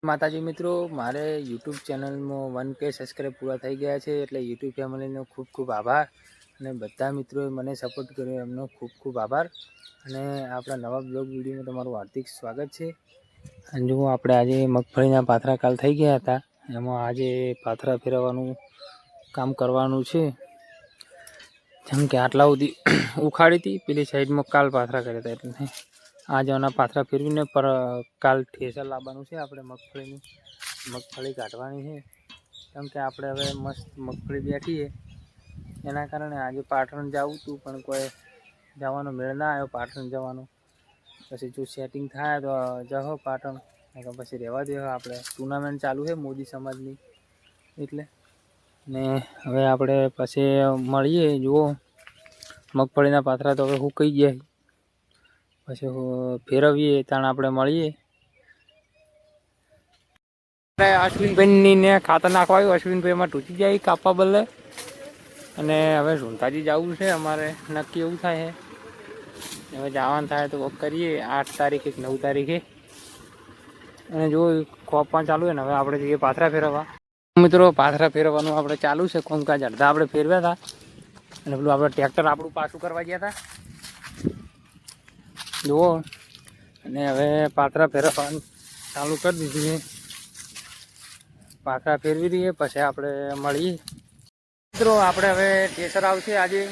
માતાજી મિત્રો, મારે યુટ્યુબ ચેનલમાં 1K સબસ્ક્રાઈબ પૂરા થઈ ગયા છે, એટલે યુટ્યુબ ફેમિલીનો ખૂબ ખૂબ આભાર. અને બધા મિત્રોએ મને સપોર્ટ કર્યો એમનો ખૂબ ખૂબ આભાર. અને આપણા નવા બ્લોગ વિડીયોમાં તમારું હાર્દિક સ્વાગત છે. અને જો આપણે આજે મગફળીના પાથરા કાલ થઈ ગયા હતા, એમાં આજે પાથરા ફેરવવાનું કામ કરવાનું છે. જેમ કે આટલા સુધી ઉખાડી હતી, પેલી સાઈડમાં કાલ પાથરા કર્યા હતા, એટલે આજે આના પાથરા ફેરવીને પર કાલ ઠેસર લાવવાનું છે. આપણે મગફળી કાઢવાની છે, કેમ કે આપણે હવે મસ્ત મગફળી બેઠી છે, એના કારણે આજે પાટણ જવું હતું, પણ કોઈ જવાનો મેળ ના આવ્યો પાટણ જવાનો. પછી જો સેટિંગ થાય તો જાઓ પાટણ, પછી રહેવા દો. આપણે ટુર્નામેન્ટ ચાલુ છે મોદી સમાજની, એટલે ને હવે આપણે પછી મળીએ. જુઓ મગફળીના પાથરા તો હવે સુકાઈ ગયા, પછી ફેરવીએ ત્યાં આપણે મળીએ. અશ્વિનભાઈ ને ખાતર નાખવા આવ્યું, અશ્વિનભાઈ એમાં તૂટી જાય કાપવા બદલે. અને હવે ઝુંટાજી જવું છે અમારે, નક્કી એવું થાય છે. હવે જવાનું થાય તો કરીએ 8 તારીખે 9 તારીખે. અને જો કોપમાં ચાલુ છે ને, હવે આપણે જઈએ પાથરા ફેરવવા. મિત્રો પાથરા ફેરવવાનું આપણે ચાલુ છે, કોમકાજ અડધા આપણે ફેરવ્યા હતા, અને પેલું આપણે ટ્રેક્ટર આપણું પાછું કરવા ગયા હતા જુઓ. અને હવે પાથરા ફેરવવાનું ચાલુ કરી દીધું છે, પાથરા ફેરવી દઈએ પછી આપણે મળીએ. મિત્રો આપણે હવે ઠેસર આવશે આજે,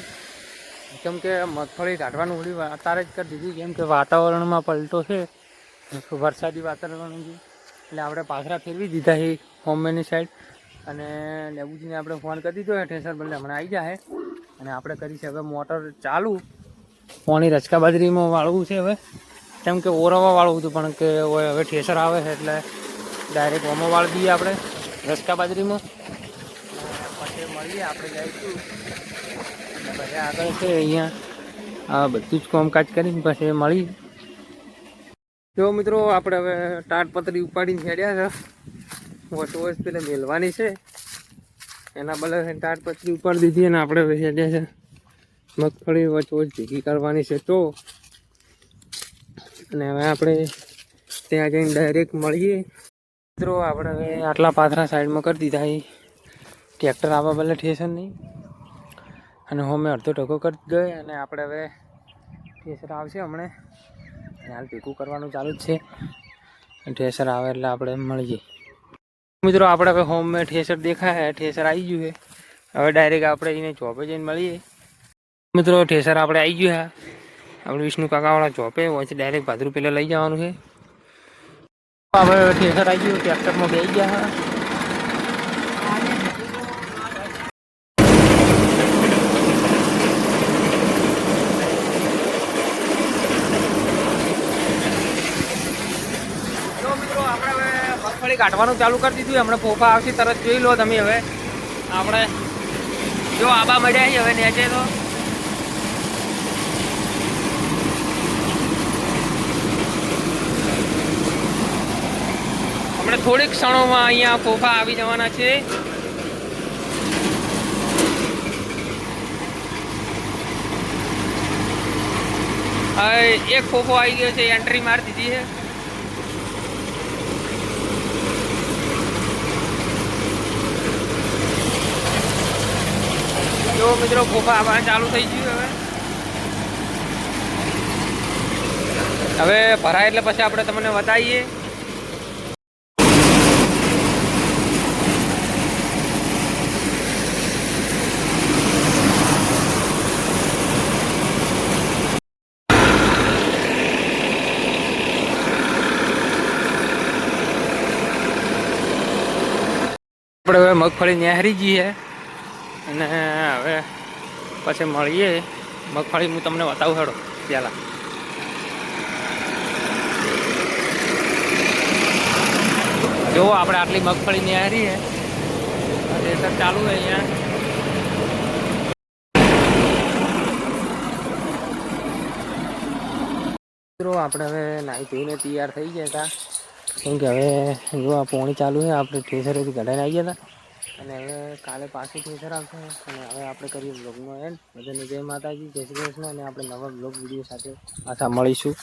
કેમ કે મગફળી કાઢવાનું હોળી અત્યારે જ કરી દીધી, કેમ કે વાતાવરણમાં પલટો છે, વરસાદી વાતાવરણ છે, એટલે આપણે પાથરા ફેરવી દીધા છે હોમમેની સાઈડ. અને લેબુજીને આપણે ફોન કરી દીધો ઠેસર બદલે હમણાં આવી જાય. અને આપણે કરી છે હવે મોટર ચાલુ, પાણી રચકા બાજરીમાં વાળવું છે હવે, કેમ કે ઓરવા વાળવું હતું, પણ કે હવે ઠેસર આવે છે એટલે ડાયરેક્ટ ઓમાં વાળી દઈએ આપણે રચકા બાજરીમાં. પછી મળીએ, આપણે જઈશું અને પછી આગળ છે અહીંયા આ બધું જ કામકાજ કરીને પછી મળી. જો મિત્રો આપણે હવે તાડપત્રી ઉપાડીને છેડ્યા છે, વોચ પેલા મેલવાની છે, એના બદલે તાડપત્રી ઉપાડી દીધી. અને આપણે હવે છેડ્યા છે મગફળી વોચ ભેગી કરવાની છે તો. અને હવે આપણે ત્યાં જઈને ડાયરેક્ટ મળીએ. મિત્રો આપણે હવે આટલા પાથરા સાઈડમાં કરી દીધા છે, ટ્રેક્ટર આવવા બદલે ઠેસર નહીં. અને હું મેં અડધો ટકો કરી ગયો, અને આપણે હવે ઠેસર આવશે હમણાં, હાલ ભેગું કરવાનું ચાલુ જ છે. ઠેસર આવે એટલે આપણે મળીએ. મિત્રો આપણે હવે હોમ મેં ઠેસર દેખાય, ઠેસર આવી ગયું છે. હવે ડાયરેક્ટ આપણે એને ચોપે જઈને મળીએ. મિત્રો ઠેસર આપણે આવી ગયું હા, આપણે વિષ્ણુ કાકાવાળા ચોપે હોય છે, ડાયરેક્ટ ભાદરું પેલા લઈ જવાનું છે. હવે ઠેસર આવી ગયું, ટ્રેક્ટરમાં બેસી ગયા હા. મગફળી કાઢવાનું ચાલુ કરી દીધું, હમણાં ફોફા આવશે તરત જોઈ લો તમે. હવે આપણે જો આબા મળ્યા છે હવે નેચે તો હમણાં થોડીક ક્ષણોમાં અહીંયા ફોફા આવી જવાના છે. એક ફોફો આવી ગયો છે, એન્ટ્રી મારી દીધી છે. જો મિત્રો ફોફા આવવાનું ચાલુ થઈ ગયું. હવે ભરાય એટલે પછી આપણે તમને બતાવીએ. આપણે હવે મગફળી નેહરી જઈએ, અને હવે પછી મળીએ. મગફળી હું તમને બતાવું હેડો પહેલાં. જો આપણે આટલી મગફળી નેહરી છે, ઠેસર ચાલુ છે અહીંયા. મિત્રો આપણે હવે નાહી ધોઈને તૈયાર થઈ ગયા હતા, કેમ કે હવે જો આ પોણી ચાલુ છે, આપણે ઠેસરેથી કઢાઈને આવી ગયા હતા. અને હવે કાલે પાછું ઠેસર આવશે. અને હવે આપણે કરીએ બ્લોગનો એન્ડ. બધાને જય માતાજી, જય શ્રી કૃષ્ણ. અને આપણે નવા બ્લોગ વિડીયો સાથે પાછા મળીશું.